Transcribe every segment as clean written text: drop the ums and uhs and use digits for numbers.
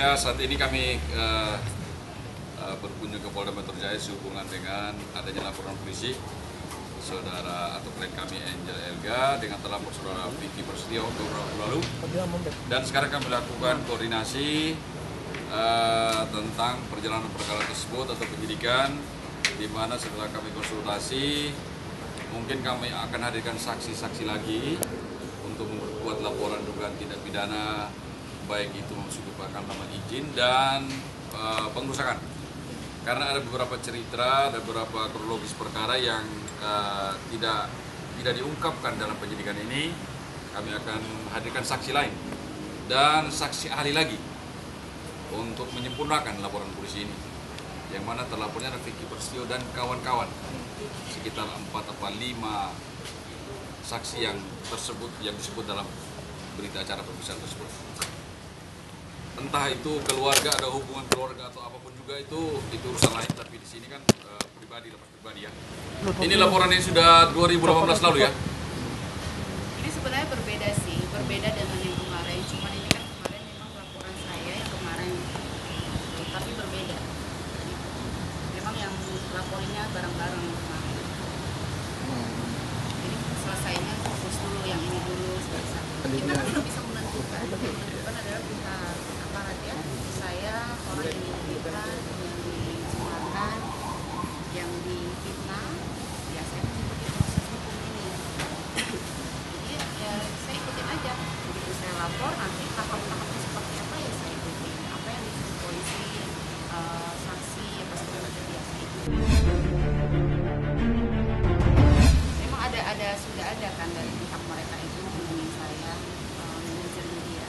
Ya, saat ini kami berkunjung ke Polda Metro Jaya sehubungan dengan adanya laporan polisi saudara atau klien kami Angel Elga dengan terlapor saudara Vicky Prasetyo beberapa waktu lalu. Dan sekarang kami lakukan koordinasi tentang perjalanan perkara tersebut atau penyidikan, di mana setelah kami konsultasi mungkin kami akan hadirkan saksi-saksi lagi untuk memperkuat laporan dugaan tindak pidana, baik itu merupakan pengaman izin dan pengrusakan. Karena ada beberapa cerita, ada beberapa kronologis perkara yang tidak diungkapkan dalam penyidikan ini, kami akan hadirkan saksi lain dan saksi ahli lagi untuk menyempurnakan laporan polisi ini. Yang mana terlapornya ada Vicky Prasetyo dan kawan-kawan, sekitar 4 atau 5 saksi yang disebut dalam berita acara pemeriksaan tersebut. Entah itu keluarga, ada hubungan keluarga atau apapun juga itu urusan lain, tapi di sini kan pribadi ya. Ini laporan yang sudah 2018 lalu ya. Ini sebenarnya berbeda dengan yang kemarin. Cuma ini kan kemarin memang laporan saya yang kemarin, tapi berbeda. Memang yang laporinnya bareng-bareng kemarin. Jadi selesainya fokus dulu yang ini dulu selesai. Kita kan belum bisa menentukan. Yang menentukan adalah pihak aparat ya. Saya orang yang difitnah, yang dicurangkan, yang difitnah. Ya saya mengikuti proses hukum ini. Jadi ya saya ikutin aja. Begitu saya lapor nanti tahap-tahapnya seperti apa ya saya ikutin. Apa yang disuruh polisi, saksi, apa segala macam ya saya ikutin. Memang sudah ada kan dari pihak mereka itu menghubungi saya, manajer media.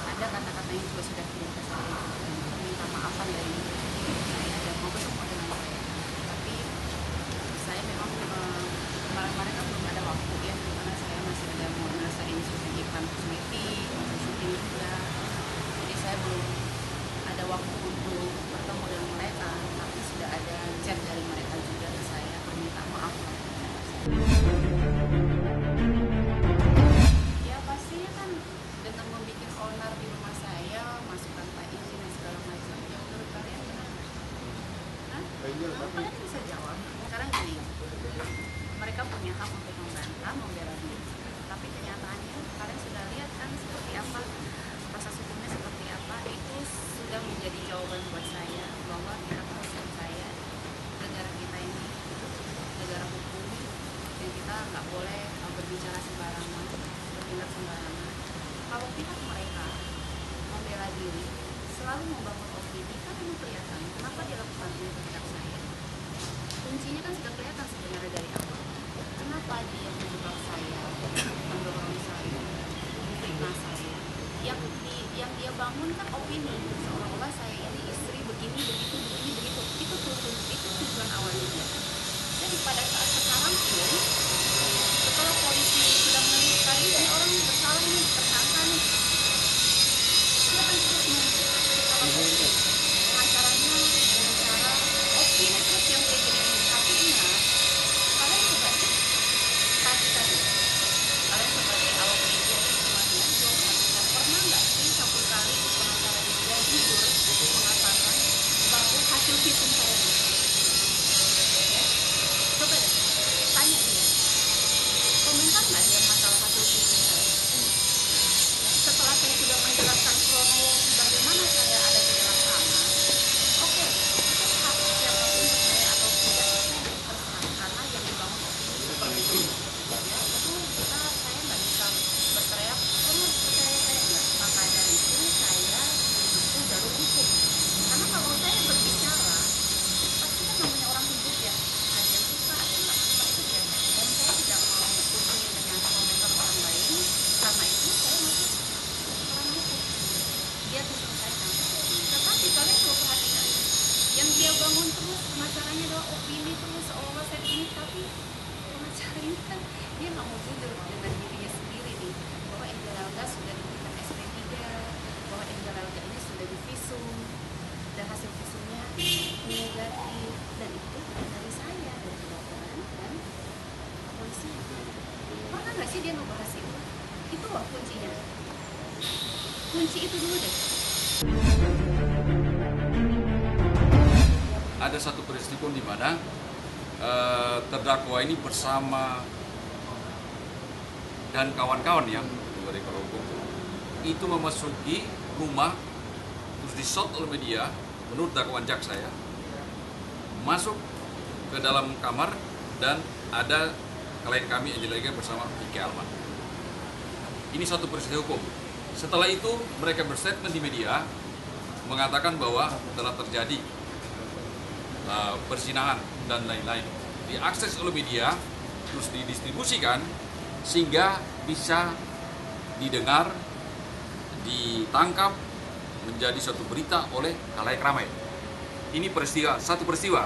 Ada kata-katanya juga sudah kirim ke saya, minta maafan dari saya dan mau bertemu dengan saya. Tapi saya memang kemarin-kemarin kan belum ada waktu ya, karena saya masih ada mau menyelesaikan syuting iklan kosmetik, masih syuting juga. Jadi saya belum ada waktu untuk bertemu dengan mereka, tapi sudah ada chat dari mereka juga ke saya perminta maaf. Ya pastinya kan dengan membuat onar di rumah saya, masukkan Pak izin dan segala macam. Ya menurut kalian gimana? Hah? Kalian bisa jawab. Sekarang gini, mereka punya hak untuk membantah, membela diri. Tapi kenyataannya kalian sudah lihat kan seperti apa, proses hukumnya seperti apa. Itu sudah menjadi jawaban buat saya bahwa kita proses saya, negara kita ini negara hukum, dan kita nggak boleh berbicara sembarangan, bertindak sembarangan. Kalau pihak mereka membela diri, selalu membangun opini, kan memang kelihatan kenapa dia lakukan ini terhadap saya. Kuncinya kan sudah kelihatan sebenarnya dari awal. Kenapa dia menjebak saya, mendorong saya, memfitnah saya? Yang dia bangun kan opini, seolah-olah saya ini istri begini, begitu. Itu tujuan awalnya dia. Jadi pada saat sekarang pun, setelah polisi sudah menemukan ini orang bersalah nih, tersangka nih, dia akan terus menuntut kalau pengacaranya dengan cara opini terus yang kayak gini. Tapi ingat, kalian sebagai awak media semuanya, coba perhatikan, pernah nggak sih satu kali pengacara media jujur untuk mengatakan bahwa hasil visum saya benar? Coba deh, tanya dia, komentar nggak dia masalah hasil visum saya? Setelah saya sudah menjelaskan kronologi bagaimana saya ada di dalam sana, oke, itu hak siapapun percaya atau tidak, itu terserah, karena yang dibangun opini seperti itu. Ya, itu saya nggak bisa berteriak, kamu percaya saya nggak? Maka dari itu saya menempuh jalur hukum. Karena kalau saya berbicara, pasti kan namanya orang hidup ya, ada yang suka, ada yang nggak suka itu ya. Dan saya tidak mau pusing dengan komentar orang lain, karena itu saya masuk ranah hukum. Dia diselesaikan. Tetapi kalian perlu perhatikan, yang dia bangun terus pengacaranya adalah opini terus, seolah saya ini, tapi pengacara ini kan dia nggak mau jujur dengan dirinya sendiri nih, bahwa Angel Elga sudah diberikan SP3, bahwa Angel Elga ini sudah divisum, dan hasil visumnya negatif, dan itu dari saya, dari kedokteran dan polisi. Pernah nggak sih dia ngebahas itu? Itu loh kuncinya. Kunci itu dulu deh. ada satu peristiwa di mana terdakwa ini bersama dan kawan-kawan yang dari hukum itu memasuki rumah, terus di-shot oleh media, menurut dakwaan jaksa ya, masuk ke dalam kamar dan ada klien kami Angel Ega bersama Vicky Alman. Ini suatu peristiwa hukum. Setelah itu mereka berstatement di media mengatakan bahwa telah terjadi perzinahan dan lain-lain. Diakses oleh media, terus didistribusikan sehingga bisa didengar, ditangkap, menjadi suatu berita oleh khalayak ramai. Ini satu peristiwa.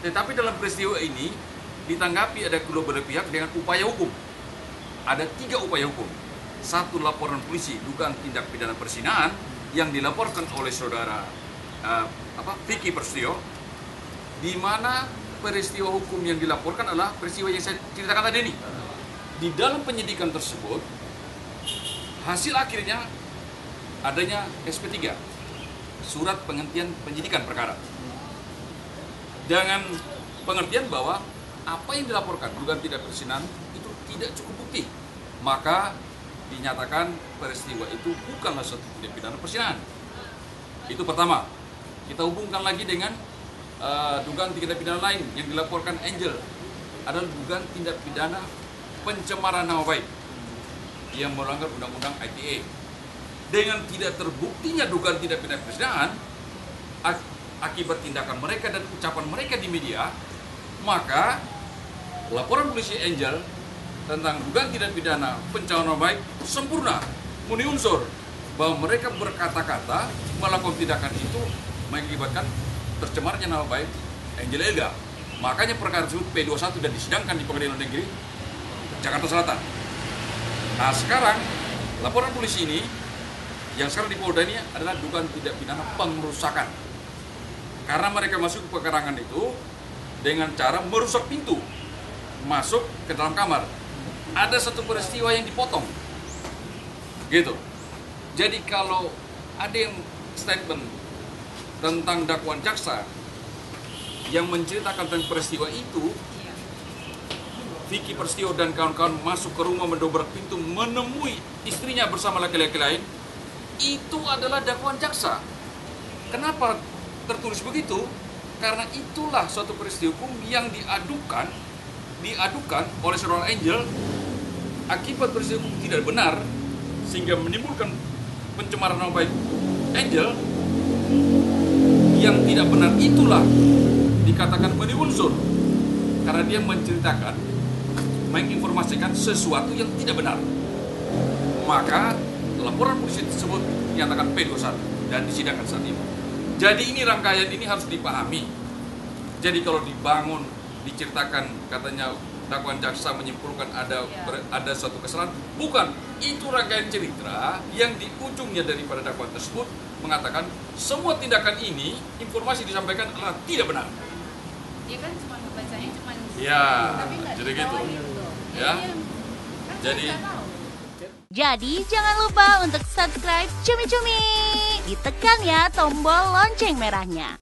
Tetapi dalam peristiwa ini ditanggapi ada kedua belah pihak dengan upaya hukum. Ada 3 upaya hukum. 1, laporan polisi dugaan tindak pidana perzinahan yang dilaporkan oleh saudara Vicky Prasetyo, di mana peristiwa hukum yang dilaporkan adalah peristiwa yang saya ceritakan tadi ini. Di dalam penyidikan tersebut, hasil akhirnya adanya SP3, surat penghentian penyidikan perkara, dengan pengertian bahwa apa yang dilaporkan dugaan tidak perzinahan itu tidak cukup bukti, maka dinyatakan peristiwa itu bukanlah suatu tindak pidana perzinahan. Itu pertama. Kita hubungkan lagi dengan dugaan tindak pidana lain yang dilaporkan Angel, adalah dugaan tindak pidana pencemaran nama baik yang melanggar undang-undang ITE. Dengan tidak terbuktinya dugaan tindak pidana perzinahan akibat tindakan mereka dan ucapan mereka di media, maka laporan polisi Angel tentang dugaan tindak pidana pencemaran nama baik sempurna, memenuhi unsur bahwa mereka berkata-kata melakukan tindakan itu mengakibatkan tercemarnya nama baik Angel Ega. Makanya perkara tersebut P21 dan disidangkan di Pengadilan Negeri Jakarta Selatan. Nah sekarang laporan polisi ini yang sekarang di Polda ini adalah dugaan tindak pidana pengerusakan. Karena mereka masuk ke pekarangan itu dengan cara merusak pintu masuk ke dalam kamar. Ada satu peristiwa yang dipotong, gitu. Jadi kalau ada yang statement tentang dakwaan jaksa yang menceritakan tentang peristiwa itu, Vicky Prasetyo dan kawan-kawan masuk ke rumah, mendobrak pintu, menemui istrinya bersama laki-laki lain, itu adalah dakwaan jaksa. Kenapa tertulis begitu? Karena itulah suatu peristiwa hukum yang diadukan oleh saudara Angel akibat peristiwa hukum tidak benar sehingga menimbulkan pencemaran nama baik Angel. Yang tidak benar itulah dikatakan memenuhi unsur karena dia menceritakan, menginformasikan sesuatu yang tidak benar. Maka laporan polisi tersebut dinyatakan P21 dan disidangkan saat ini. Jadi ini rangkaian ini harus dipahami. Jadi kalau dibangun, diceritakan katanya dakwaan jaksa menyimpulkan ada suatu kesalahan, bukan. Itu rangkaian cerita yang di ujungnya daripada dakwaan tersebut mengatakan semua tindakan ini, informasi disampaikan adalah tidak benar. Dia kan cuma bacanya cuma ya, tapi nggak jadi gitu. Ya. Jadi jangan lupa untuk subscribe Cumi Cumi. Ditekan ya tombol lonceng merahnya.